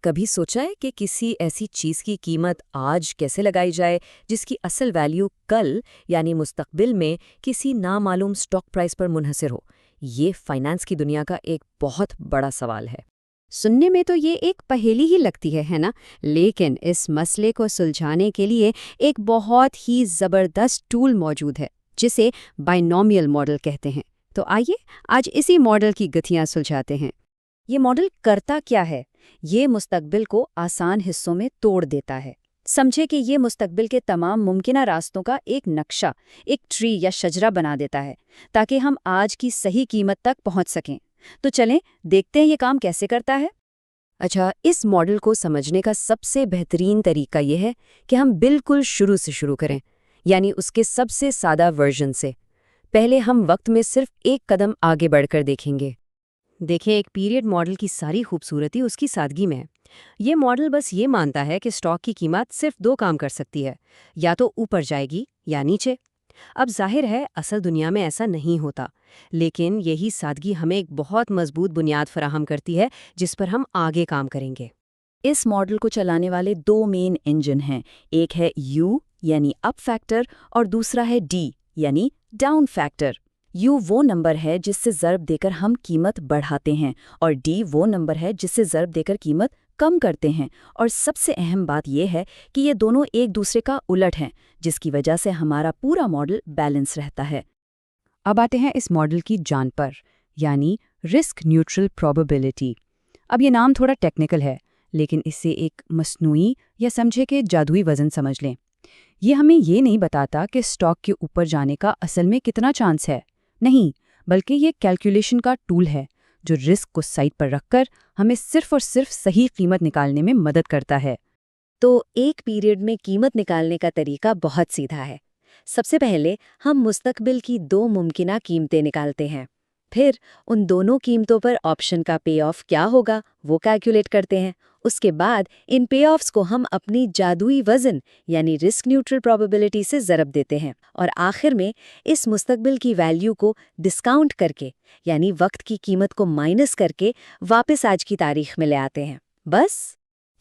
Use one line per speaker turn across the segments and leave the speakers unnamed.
کبھی سوچا ہے کہ کسی ایسی چیز کی قیمت آج کیسے لگائی جائے جس کی اصل ویلیو کل یعنی مستقبل میں کسی نامعلوم سٹاک پرائس پر منحصر ہو؟ یہ فائنانس کی دنیا کا ایک بہت بڑا سوال ہے۔
سننے میں تو یہ ایک پہیلی ہی لگتی ہے نا؟ لیکن اس مسئلے کو سلجھانے کے لیے ایک بہت ہی زبردست ٹول موجود ہے جسے بائنومیل ماڈل کہتے ہیں۔ تو آئیے آج اسی ماڈل کی گتھیاں سلجھاتے ہیں۔
یہ ماڈل کرتا کیا ہے؟ یہ مستقبل کو آسان حصوں میں توڑ دیتا ہے۔ سمجھے کہ یہ مستقبل کے تمام ممکنہ راستوں کا ایک نقشہ، ایک ٹری یا شجرہ بنا دیتا ہے تاکہ ہم آج کی صحیح قیمت تک پہنچ سکیں۔ تو چلیں دیکھتے ہیں یہ کام کیسے کرتا ہے۔
اچھا، اس ماڈل کو سمجھنے کا سب سے بہترین طریقہ یہ ہے کہ ہم بالکل شروع سے شروع کریں، یعنی اس کے سب سے سادہ ورژن سے۔ پہلے ہم وقت میں صرف ایک قدم آگے بڑھ کر دیکھیں گے۔ دیکھیں، ایک پیریڈ ماڈل کی ساری خوبصورتی اس کی سادگی میں ہے۔ یہ ماڈل بس یہ مانتا ہے کہ سٹاک کی قیمت صرف دو کام کر سکتی ہے، یا تو اوپر جائے گی یا نیچے۔ اب ظاہر ہے اصل دنیا میں ایسا نہیں ہوتا، لیکن یہی سادگی ہمیں ایک بہت مضبوط بنیاد فراہم کرتی ہے جس پر ہم آگے کام کریں گے۔
اس ماڈل کو چلانے والے دو مین انجن ہیں، ایک ہے یو یعنی اپ فیکٹر اور دوسرا ہے ڈی یعنی ڈاؤن فیکٹر۔ یو وہ نمبر ہے جس سے ضرب دے کر ہم قیمت بڑھاتے ہیں، اور ڈی وہ نمبر ہے جس سے ضرب دے کر قیمت کم کرتے ہیں۔ اور سب سے اہم بات یہ ہے کہ یہ دونوں ایک دوسرے کا الٹ ہیں، جس کی وجہ سے ہمارا پورا ماڈل بیلنس رہتا ہے۔
اب آتے ہیں اس ماڈل کی جان پر، یعنی رسک نیوٹرل پروبیبلٹی۔ اب یہ نام تھوڑا ٹیکنیکل ہے، لیکن اسے ایک مصنوعی یا سمجھے کہ جادوئی وزن سمجھ لیں۔ یہ ہمیں یہ نہیں بتاتا کہ سٹاک کے اوپر جانے کا اصل میں کتنا چانس ہے، نہیں، بلکہ یہ کیلکولیشن کا ٹول ہے جو رسک کو سائڈ پر رکھ کر ہمیں صرف اور صرف صحیح قیمت نکالنے میں مدد کرتا ہے۔
تو ایک پیریڈ میں قیمت نکالنے کا طریقہ بہت سیدھا ہے۔ سب سے پہلے ہم مستقبل کی دو ممکنہ قیمتیں نکالتے ہیں، پھر ان دونوں قیمتوں پر آپشن کا پے آف کیا ہوگا وہ کیلکولیٹ کرتے ہیں۔ اس کے بعد ان پے آفز کو ہم اپنی جادوئی وزن یعنی رسک نیوٹرل پروبیبلٹی سے ضرب دیتے ہیں، اور آخر میں اس مستقبل کی ویلیو کو ڈسکاؤنٹ کر کے یعنی وقت کی قیمت کو مائنس کر کے واپس آج کی تاریخ میں لے آتے ہیں۔ بس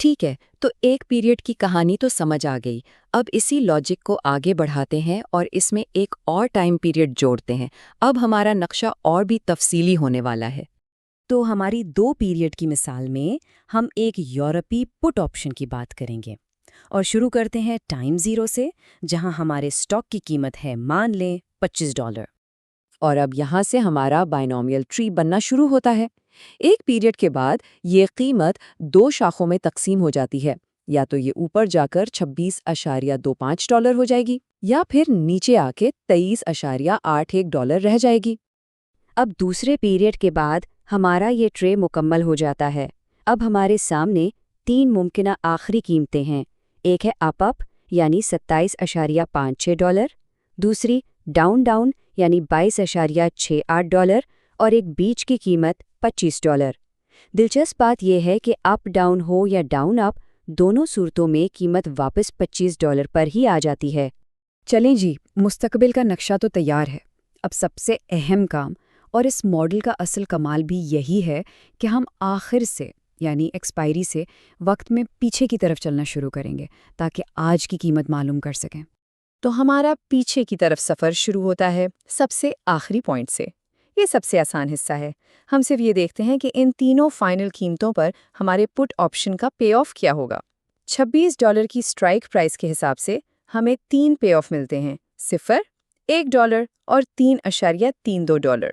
ٹھیک ہے، تو ایک پیریڈ کی کہانی تو سمجھ آ گئی۔ اب اسی لاجک کو آگے بڑھاتے ہیں اور اس میں ایک اور ٹائم پیریڈ جوڑتے ہیں۔ اب ہمارا نقشہ اور بھی تفصیلی ہونے والا ہے۔
تو ہماری دو پیریڈ کی مثال میں ہم ایک یورپی پٹ آپشن کی بات کریں گے، اور شروع کرتے ہیں ٹائم زیرو سے، جہاں ہمارے سٹاک کی قیمت ہے مان لیں $25۔
اور اب یہاں سے ہمارا بائنومیل ٹری بننا شروع ہوتا ہے۔ ایک پیریڈ کے بعد یہ قیمت دو شاخوں میں تقسیم ہو جاتی ہے، یا تو یہ اوپر جا کر $26.25 ہو جائے گی، یا پھر نیچے آ کے $23.81 رہ جائے گی۔
اب دوسرے پیریڈ کے بعد ہمارا یہ ٹرے مکمل ہو جاتا ہے۔ اب ہمارے سامنے تین ممکنہ آخری قیمتیں ہیں، ایک ہے اپ یعنی $27.56، دوسری ڈاؤن یعنی $22.68، اور ایک بیچ کی قیمت $25۔ دلچسپ بات یہ ہے کہ اپ ڈاؤن ہو یا ڈاؤن اپ، دونوں صورتوں میں قیمت واپس $25 پر ہی آ جاتی ہے۔
چلیں جی، مستقبل کا نقشہ تو تیار ہے۔ اب سب سے اہم کام اور اس ماڈل کا اصل کمال بھی یہی ہے کہ ہم آخر سے یعنی ایکسپائری سے وقت میں پیچھے کی طرف چلنا شروع کریں گے تاکہ آج کی قیمت معلوم کر سکیں۔
تو ہمارا پیچھے کی طرف سفر شروع ہوتا ہے سب سے آخری پوائنٹ سے۔ یہ سب سے آسان حصہ ہے۔ ہم صرف یہ دیکھتے ہیں کہ ان تینوں فائنل قیمتوں پر ہمارے پٹ آپشن کا پے آف کیا ہوگا۔ $26 کی اسٹرائک پرائس کے حساب سے ہمیں 3 پے آف ملتے ہیں، $0، $1 اور $3.32۔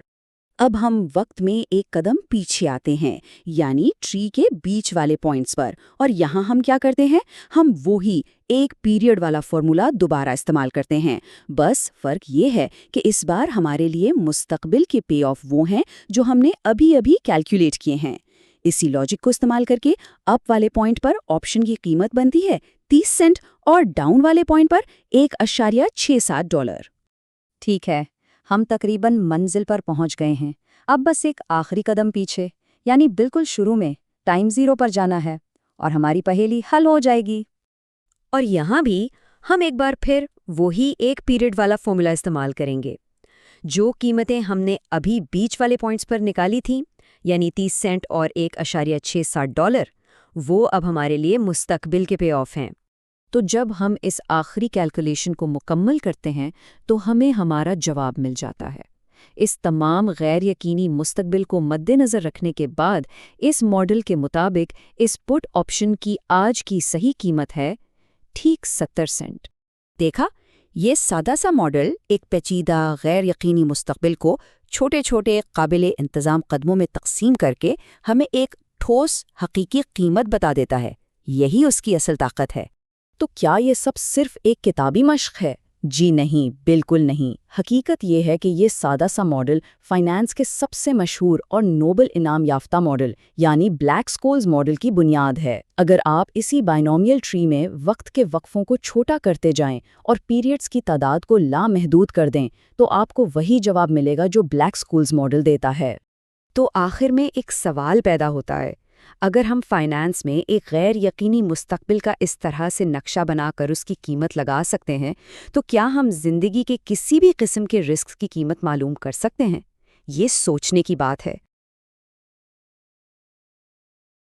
اب ہم وقت میں ایک قدم پیچھے آتے ہیں، یعنی ٹری کے بیچ والے پوائنٹس پر، اور یہاں ہم کیا کرتے ہیں؟ ہم وہی ایک پیریڈ والا فارمولا دوبارہ استعمال کرتے ہیں۔ بس فرق یہ ہے کہ اس بار ہمارے لیے مستقبل کے پے آف وہ ہیں جو ہم نے ابھی کیلکولیٹ کیے ہیں۔ اسی لاجک کو استعمال کر کے اپ والے پوائنٹ پر آپشن کی قیمت بنتی ہے 30 سینٹ اور ڈاؤن والے پوائنٹ پر $1.67۔ ٹھیک ہے، ہم تقریباً منزل پر پہنچ گئے ہیں۔ اب بس ایک آخری قدم پیچھے یعنی بالکل شروع میں ٹائم زیرو پر جانا ہے، اور ہماری پہیلی حل ہو جائے گی۔
اور یہاں بھی ہم ایک بار پھر وہی ایک پیریڈ والا فارمولا استعمال کریں گے۔ جو قیمتیں ہم نے ابھی بیچ والے پوائنٹس پر نکالی تھیں، یعنی 30 سینٹ اور $1.66،
وہ اب ہمارے لیے مستقبل کے پے آف ہیں۔
تو جب ہم اس آخری کیلکولیشن کو مکمل کرتے ہیں تو ہمیں ہمارا جواب مل جاتا ہے۔ اس تمام غیر یقینی مستقبل کو مد نظر رکھنے کے بعد اس ماڈل کے مطابق اس پٹ آپشن کی آج کی صحیح قیمت ہے ٹھیک 70 سینٹ۔
دیکھا، یہ سادہ سا ماڈل ایک پیچیدہ غیر یقینی مستقبل کو چھوٹے چھوٹے قابل انتظام قدموں میں تقسیم کر کے ہمیں ایک ٹھوس حقیقی قیمت بتا دیتا ہے۔ یہی اس کی اصل طاقت ہے۔
تو کیا یہ سب صرف ایک کتابی مشق ہے؟ جی نہیں، بالکل نہیں۔ حقیقت یہ ہے کہ یہ سادہ سا ماڈل فائنانس کے سب سے مشہور اور نوبل انعام یافتہ ماڈل یعنی بلیک-سکولز ماڈل کی بنیاد ہے۔ اگر آپ اسی بائنومیل ٹری میں وقت کے وقفوں کو چھوٹا کرتے جائیں اور پیریڈز کی تعداد کو لامحدود کر دیں تو آپ کو وہی جواب ملے گا جو بلیک-سکولز ماڈل دیتا ہے۔
تو آخر میں ایک سوال پیدا ہوتا ہے، اگر ہم فائنانس میں ایک غیر یقینی مستقبل کا اس طرح سے نقشہ بنا کر اس کی قیمت لگا سکتے ہیں تو کیا ہم زندگی کے کسی بھی قسم کے رسک کی قیمت معلوم کر سکتے ہیں؟ یہ سوچنے کی بات ہے۔